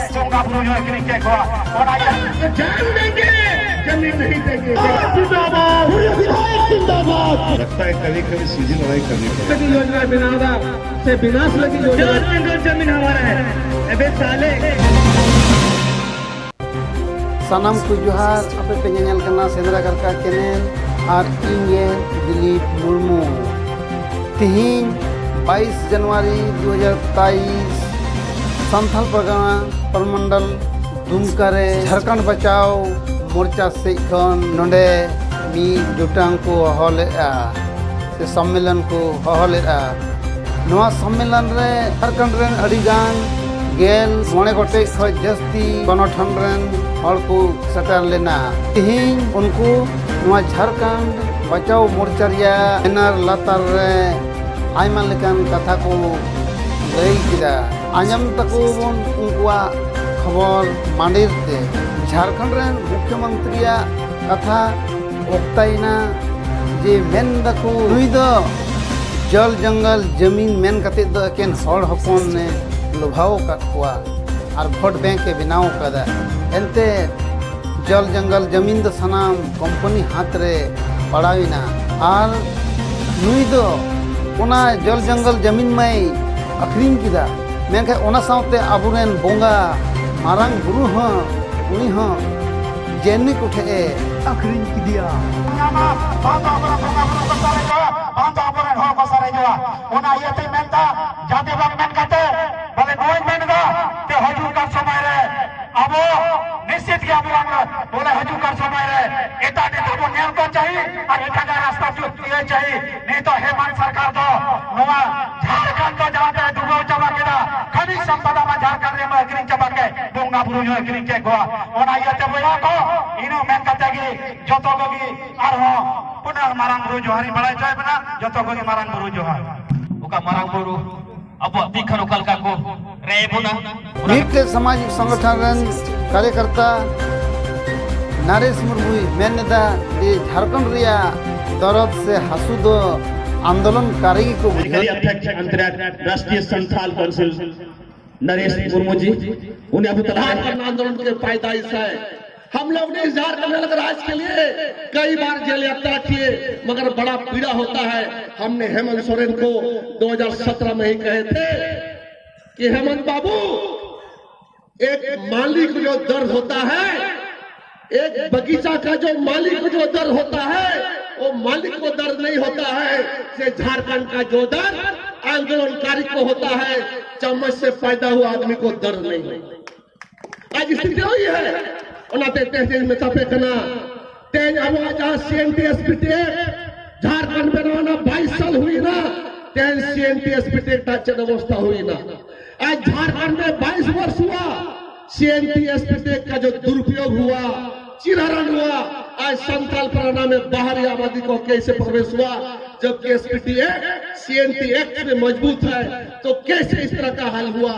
Sunga Bruno kini ke ko ona ya जान देंगे जमीन नहीं देंगे जिंदाबाद विधायक जिंदाबाद लगता है कभी कभी सीधी लड़ाई करनी पड़ेगी योजना बिना से विनाश लगी योजना जमीन हमारा है अबे साले सनम को जोहार अपे पे ñeñal kana Sendra Karka channel और इंगे दिलीप मुर्मू तिहिन 22 जनवरी 2023 संथाल परगना परमंडल दुमकारे झारखंड बचाओ मोर्चा से नोडे मी जुटांग को हहलेआ से सम्मेलन को हहलेआ नवा सम्मेलन रे झारखंड रेन अडिगान गेल मोने गोटे खय जस्ती गणठन रेन हर को सटर लेना तिहिन उनको नवा झारखंड बचाओ मोर्चा रिया बैनर लातार रे आयमा लेकान कथा को लई किदा आंजम तको बन उनकुआ खबर मांडिर ते झारखंड रेन मुख्यमंत्री कथा ओक्ताइना जे मेन दको नुई दो जल जंगल जमीन मेन कते दो एकेन हड़ हपन ने लोभाव कटकुआ और भोट बैंक के बनाव कदा एनते जल जंगल जमीन दो सनाम कंपनी हाथ रे पड़ाविना और नुई दो ओना जल जंगल जमीन में अखरीन किदा मेनखे ओना साउते आबुरेन बोंगा मारांग गुरु हां उनी हां जेनी कुठे अखरीन किदिया nama bangga orang boga besar itu bangga orang hor besar itu ona yete menta jate bang men kate bale noy men ga te hajur kar samay re abo निश्चित के अभियान बोले हजू कर समय रे एटा नेता को न्याय को चाहिए और एटा का रास्ता जो ये चाहिए नहीं तो हेमंत सरकार तो नवा झारखंड तो जाते दुगो चबा केदा खनिज संपदा में झारखंड रे में अग्रिम चबा के बोंगा बुरु जो अग्रिम के गोवा ओना ये बोया को इनो मेन कतेगी जतो गोगी और हो पुनः मारंग बुरु जो हरी बड़ाई चाय बना जतो गोगी मारंग बुरु जो हर ओका मारंग बुरु अब दिखनो कल का को रे बुना मित्र सामाजिक संगठन कार्यकर्ता नरेश मुर्मू मेनदा ये झारखंड रिया दरद से हसुद आंदोलनकारी को अध्यक्ष अंतर्राष्ट्रीय संथाल काउंसिल नरेश मुर्मू जी उन्हें अभी तक आंदोलन के पैदाइश है। हम लोग ने झारखंड राज्य के लिए कई बार जेल यात्रा किए मगर बड़ा पीड़ा होता है। हमने हेमंत सोरेन को 2017 में ही कहे थे कि हेमंत बाबू एक माली को जो दर्द होता है, एक बगीचा का जो माली को जो दर्द होता है वो मालिक को दर्द नहीं होता है, से झारखंड का जो दर्द आंदोलनकारी को होता है, चम्मच से पैदा हुआ आदमी को दर्द नहीं। आज स्थिति हुई है उनाते तहसील में तपे कना तेज आवाज CNTSPT झारखंड में रहना 22 साल हुई ना तेज CNTSPT टाचन अवस्था हुई ना। आज झारखंड में 22 वर्ष हुआ CNTSPT का जो दुरुपयोग हुआ चिरहरण हुआ। आज संथाल परगना में बाहरी आबादी को कैसे प्रवेश हुआ जबकि SPT CNT एक्ट में मजबूत है तो कैसे इस तरह का हाल हुआ।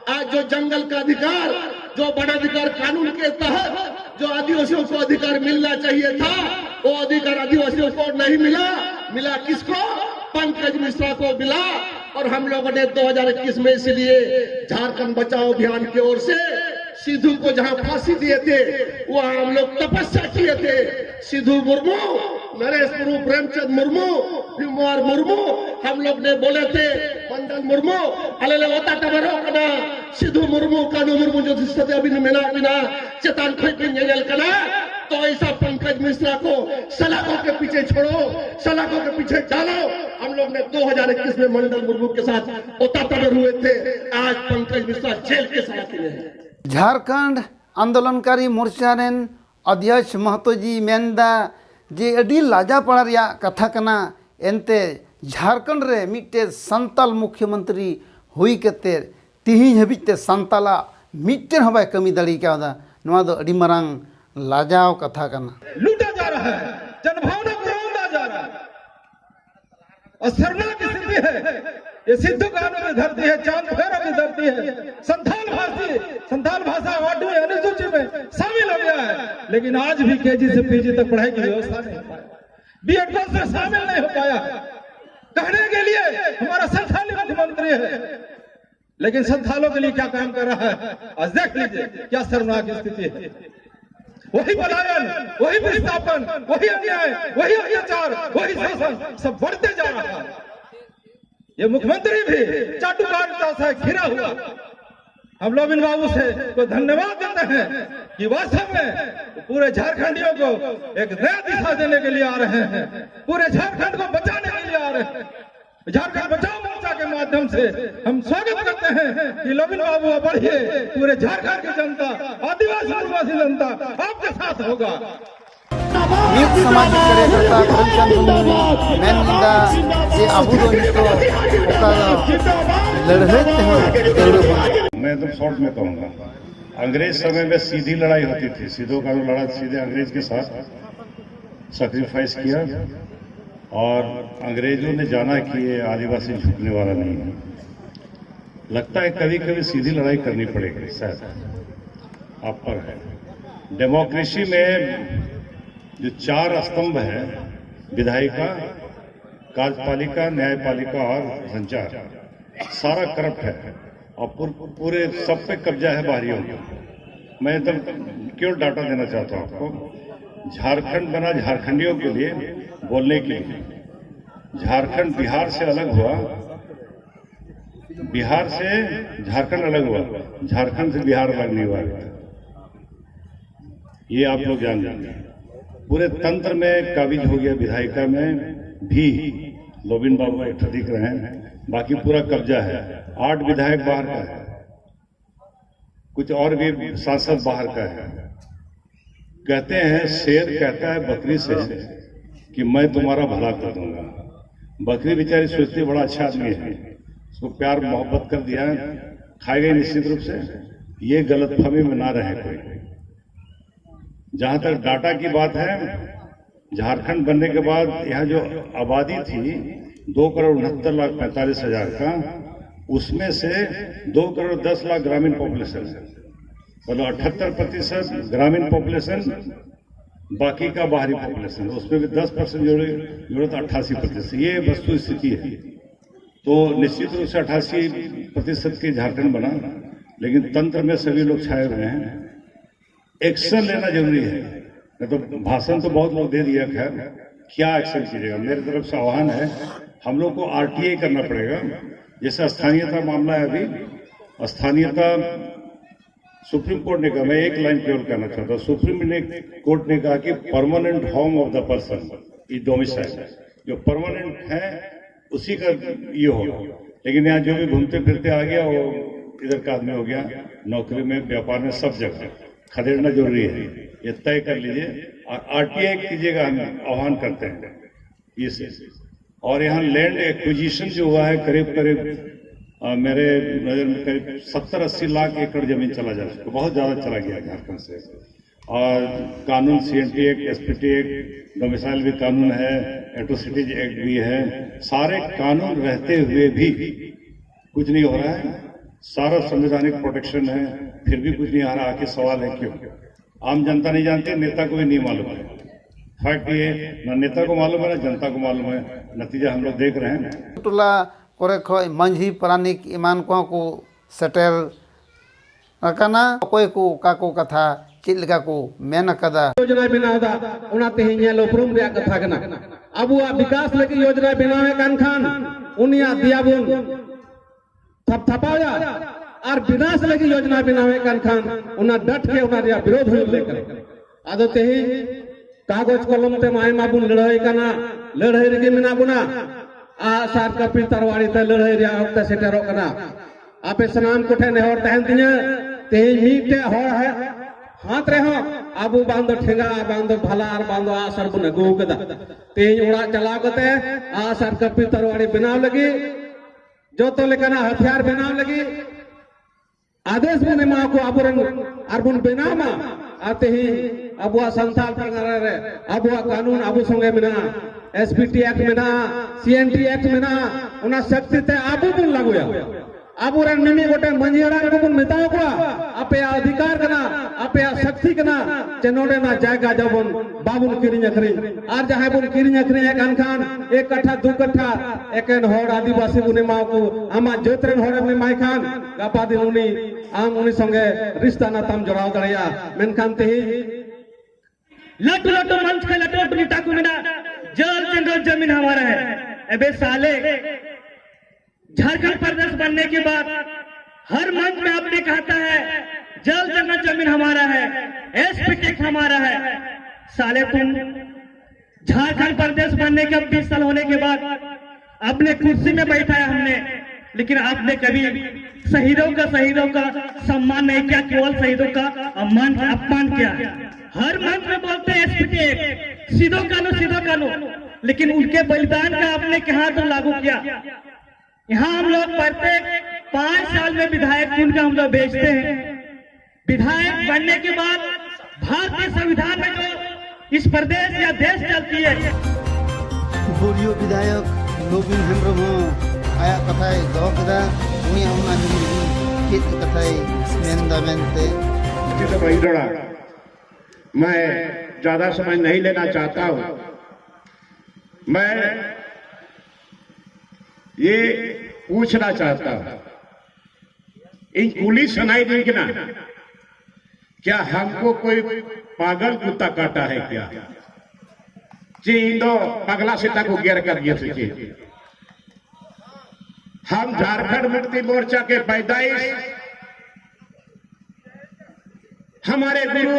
आज जो जंगल का अधिकार जो वन अधिकार कानून के तहत जो आदिवासियों को अधिकार मिलना चाहिए था वो अधिकार आदिवासियों को नहीं मिला। मिला किसको? पंकज मिश्रा को मिला। और हम लोगों ने 2021 में इसलिए झारखंड बचाओ अभियान की ओर से सिद्धू को जहां फांसी दिए थे वहां हम लोग तपस्या किए थे। सिद्धू मुर्मू, नरेश मुर्मू, प्रेमचंद मुर्मू, भीमवार मुर्मू, हम लोग ने बोले थे मंडल मुर्मू अले होता टबरो कना सिद्धू मुर्मू कानू मुर्मू जो सदे अभी मेना बिना चेतन खैपिन जेल कना तो ऐसा पंकज मिश्रा को सलाखों के पीछे छोड़ो, सलाखों के पीछे डालो। हम लोग ने 2021 में मंडल मुर्मू के साथ ओतातबर हुए थे। आज पंकज मिश्रा जेल के सलाखी में है। झारखंड आंदोलनकारी मोर्चा रेन अध्यक्ष महतो जी मेनदा जे अडी लाजा पड़ा रिया कथा कना एनते झारखंड रे मिट्टे संताल मुख्यमंत्री हुई कते तिहिं हबिते संताला मिट्टे हबाय कमी दड़ी का नवा दो अडी मरांग लाजाव कथा कना लूटा जा रहा है, जनभावना को रौंदा जा रहा है और शर्मनाक स्थिति है। ये सिद्धू कानून की धरती है, चांद फेरों की धरती है। संथाल भाषा 8वीं अनुसूची में शामिल हो गया है लेकिन आज भी KG से PG तक पढ़ाई की व्यवस्था नहीं हो पाया। B.Ed कोर्स में शामिल नहीं हो पाया। कहने के लिए हमारा संथाली मुख्यमंत्री है लेकिन संथालों के लिए क्या काम कर रहा है आज देख लीजिए, क्या शर्मनाक स्थिति है। वही पलायन, वही विस्थापन, वही अन्याय, वही अत्याचार, वही शोषण सब बढ़ते जा रहा है। ये मुख्यमंत्री भी चाटुकारिता से घिरा हुआ। हम लोग इन बाबू से को धन्यवाद देते हैं कि वास्तव में पूरे झारखंडियों को एक नया दिशा देने के लिए आ रहे हैं, पूरे झारखंड को बचाने के लिए आ रहे हैं। झारखंड बचाओ मोर्चा के माध्यम से हम स्वागत करते हैं कि लोबिन बाबू बढ़िए, पूरे झारखंड की जनता, आदिवासी आदिवासी जनता आपके साथ होगा। ᱢᱤᱫ ᱥᱟᱢᱟᱡᱤᱠ ᱠᱟᱨᱭᱚᱠᱚᱨᱛᱟ ᱠᱷᱚᱱᱪᱟᱸᱫ ᱢᱩᱨᱢᱩ ᱢᱮᱱ ᱞᱮᱫᱟ ᱡᱮ ᱟᱵᱚ ᱫᱚ ᱱᱤᱛᱚᱜ ᱚᱠᱟ ᱞᱟᱹᱲᱦᱟᱹᱭ तेहूं दौड़ बना। मैं एकदम शॉर्ट में कहूँगा, अंग्रेज समय में सीधी लड़ाई होती थी, सीधों का लड़ा सीधे अंग्रेज के साथ सैक्रिफाइस किया और अंग्रेजों ने जाना कि ये आदिवासी झुकने वाला नहीं है। लगता है कभी कभी सीधी लड़ाई करनी पड़ेगी, शायद आप पर है। डेमोक्रेसी में जो 4 स्तंभ है, विधायिका, कार्यपालिका, न्यायपालिका और संचार, सारा करप्ट है और पूरे सब पे कब्जा है बाहरियों का। मैं एकदम क्यों डाटा देना चाहता हूँ आपको। झारखंड बना झारखंडियों के लिए, बोलने के लिए। झारखंड बिहार से अलग हुआ, बिहार से झारखंड अलग हुआ, झारखंड से बिहार अलग नहीं हुआ। ये आप लोग जान लेंगे। पूरे तंत्र में काबिज हो गया। विधायिका में भी लोबिन बाबू एक दिख रहे हैं, बाकी पूरा कब्जा है। 8 विधायक बाहर का है, कुछ और भी सांसद बाहर का है। कहते हैं, शेर कहता है बकरी से कि मैं तुम्हारा भला कर दूंगा। बकरी बेचारी सोचती बड़ा अच्छा आदमी है, उसको प्यार मोहब्बत कर दिया, खाई गई निश्चित रूप से। ये गलतफहमी में ना रहे कोई। जहां तक डाटा की बात है, झारखंड बनने के बाद यहाँ जो आबादी थी 2,69,45,000 का, उसमें से 2,10,00,000 ग्रामीण पॉपुलेशन है। मतलब 78% ग्रामीण पॉपुलेशन, बाकी का बाहरी पॉपुलेशन। उसमें भी 10% जरूरत 88%। ये वस्तु स्थिति है। तो निश्चित रूप से 88% के झारखंड बना, लेकिन तंत्र में सभी लोग छाए हुए हैं। एक्शन लेना जरूरी है। तो भाषण तो बहुत लोग दे दिया, खैर क्या एक्शन कीजिएगा। मेरी तरफ से आह्वान है, हम लोग को आरटीआई करना पड़ेगा। जैसे स्थानीयता मामला है, अभी स्थानीयता सुप्रीम कोर्ट ने कहा, मैं एक लाइन केवल कहना चाहता हूँ। सुप्रीम कोर्ट ने कहा कि permanent home of the person is domicile. जो परमानेंट है उसी का ये होगा। लेकिन यहाँ जो भी घूमते फिरते आ गया वो इधर का आदमी हो गया। नौकरी में, व्यापार में, सब जगह खदेड़ना जरूरी है। ये तय कर लीजिए और आरटीआई कीजिएगा, हम आह्वान करते हैं इसे। और यहाँ लैंड एक्विजिशन जो हुआ है, करीब मेरे नजर में करीब 70-80 लाख एकड़ जमीन चला जा चुका, बहुत ज्यादा चला गया झारखंड से। और कानून CNT act, SPT act, domicile भी कानून है, एट्रोसिटीज एक्ट भी है। सारे कानून रहते हुए भी कुछ नहीं हो रहा है। सारा संवैधानिक प्रोटेक्शन है, फिर भी कुछ नहीं आ रहा। आखिर सवाल है क्यों? आम जनता नहीं जानती, नेता को भी नहीं मालूम है। फैक्ट ये, न नेता को मालूम है, न जनता को मालूम है। नतीजा हम लोग देख रहे हैं। टोला कोरे खय मांझी पारानिक ईमान को सेटेल अकाना कोई को काको कथा चेद लेका को मेन कदा योजना बनादा उना तेहिया उपरुम रे कथा कना। अबुआ विकास लगी योजना बनावे कान खान उनिया दियाबुन थपथपाया और विनाश लगी योजना बनावे कान खान उना डट के उना रे विरोध हो लेकर आदो तेहि कागज कलम ते माय माबुन लड़ाई कना। लड़ाई रे मेना बुना आ सार का पीर तरवाड़ी ते लड़ाई रे वक्त सेटेरो कना। आपे सनाम कोठे नेहर तहन तिने तेहि मीटे होर है हाथ रे हो आबू बांधो ठेंगा बांधो भला और बांधो आसर बुन गो कदा तेहि उड़ा चला कते आसर का पीर तरवाड़ी बनाव लगी जो तो लेकना हथियार बनाव लगी आदेश बने मा को आबुरन आरबुन बेनामा आते ही अबुआ संथाल परगना रे अबुआ कानून आबू संगे मेना एसपीटी एक्ट मेना सीएनटी एक्ट मेना उना शक्ति ते आबू बुन लागुया आबुरेन मिमी गोटे मंजी हड़ाम को बन मेता को आपे अधिकार कना आपे शक्ति कना जे नोडे ना जायगा जबन बाबुन किरिन अखरी आर जहां बन किरिन अखरी कान खान एक कट्ठा दू कट्ठा एकेन होड़ आदिवासी बुने माव को आमा जोतरेन होड़ ने माय खान गापा दिन उनी आम उनी संगे रिश्ता ना तम जोड़ाव दड़िया मेनखान तेही लटू लटू मंच के लटू नीता को मिला जल जंगल जमीन हमारा है। अबे साले झारखंड प्रदेश बनने के बाद हर मंच में आपने कहता है जल जंगल जमीन हमारा है, एसपी टैक्स हमारा है। साले तुम झारखंड प्रदेश बनने के 20 साल होने के बाद अपने कुर्सी में बैठाया हमने, लेकिन आपने कभी शहीदों का सम्मान नहीं किया, केवल शहीदों का अपमान किया। हर मंच में बोलते हैं एसपी टैक्स सीधो कानून, लेकिन उनके बलिदान का आपने कहाँ तो लागू किया। यहाँ हम लोग प्रत्येक 5 साल में विधायक चुन के हम लोग भेजते हैं। विधायक बनने के बाद भारतीय संविधान में जो इस प्रदेश या देश चलती है। बुरियो विधायक नवीन हेम्ब्रम आया कथाय दो केदा उनी उना हिंदी के कथाय मेंदा मेंते जिसे भाईडोड़ा मैं ज्यादा समय नहीं लेना चाहता हूं। मैं ये पूछना चाहता हूं, इन पुलिस सुनाई देगी ना, क्या हमको कोई पागल कुत्ता काटा है क्या? चींदो पगला सीता को गिर कर दिए। हम झारखंड मुक्ति मोर्चा के पैदाइश हमारे गुरु,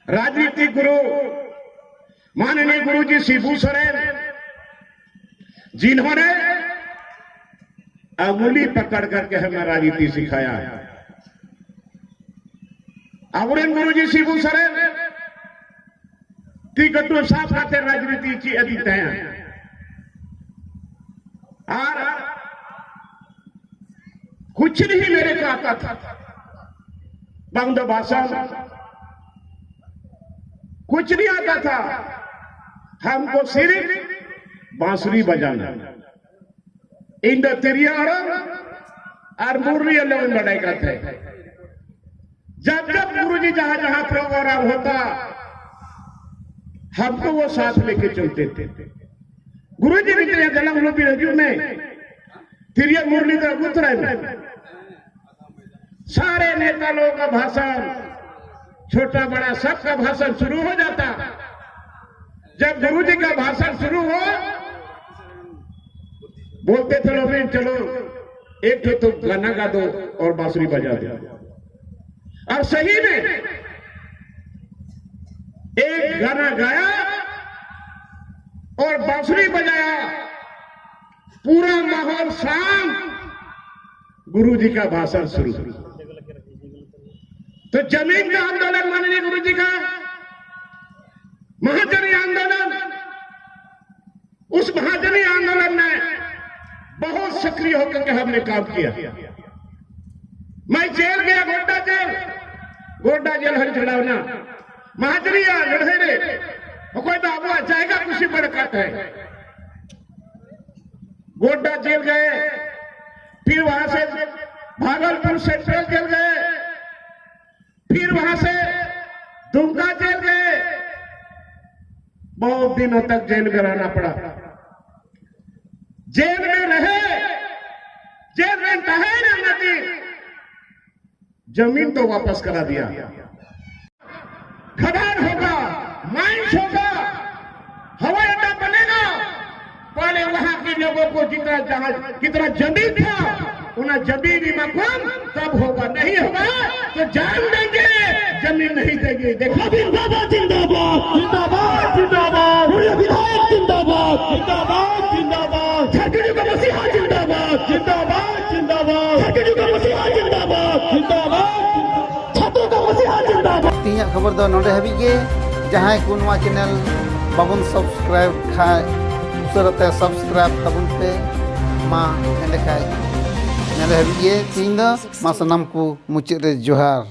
राजनीतिक गुरु माननीय गुरु जी शिबू सोरेन, जिन्होंने अंगुली पकड़ करके हमें राजनीति सिखाया है। अवरेन गुरु जी शिबू सोरेन टिकटो साफ करते राजनीति अधीत हैं और कुछ नहीं मेरे को आता था। बंद भाषा कुछ नहीं आता था, हमको सिर्फ बांसुरी बजाना, इन तिरिया और मुरली लोग लड़ाई करते। जब जब गुरुजी जहां जहां प्रोग्राम होता हमको वो साथ लेके चलते थे। गुरुजी की तरह जलम लोग रजू में तिरिया मुरली का उतरा में सारे नेता लोगों का भाषण, छोटा बड़ा सबका भाषण शुरू हो जाता। जब गुरुजी का भाषण शुरू हो बोलते थे लोग चलो एक तो गाना गा दो और बांसुरी बजा दो, और सही में एक गाना गाया और बांसुरी बजाया, पूरा माहौल शांत, गुरुजी का भाषण शुरू। तो जमीन का आंदोलन माननीय गुरुजी का महाजनी आंदोलन, उस महाजनी आंदोलन में बहुत सक्रिय होकर के हमने काम किया। मैं जेल गया, गोड्डा जेल हर चढ़ावना महाजनी लड़े कोई बाबू आ जाएगा कुछ बड़ काट है। गोड्डा जेल गए, फिर वहां से भागलपुर सेंट्रल जेल गए, फिर वहां से दुमका जेल गए। बहुत दिनों तक जेल में रहना पड़ा। जेल में रहे, जेल में रहे ना नदी, जमीन तो वापस करा दिया। खदान होगा, माइंस होगा, हवाई अड्डा बनेगा। पहले वहां के लोगों को जितना जहाज कितना जमीन था उन्हें जमीन मकान तब होगा, नहीं होगा तो जान देंगे, जमीन नहीं देंगे। देखो जिंदाबाद जिंदाबाद जिंदाबाद जिंदाबाद, विधायक जिंदाबाद जिंदाबाद जिंदाबाद, झारखंड का मसीहा जिंदाबाद जिंदाबाद जिंदाबाद, झारखंड का मसीहा जिंदाबाद जिंदाबाद, छात्रों का मसीहा जिंदाबाद। तीन खबर दो नोडे हबी के जहां को नवा चैनल बाबन सब्सक्राइब खाए उसरते सब्सक्राइब तबन पे मा एंडे खाए नेले हबी के तीन दा मा सनम को मुचाद रे जोहार।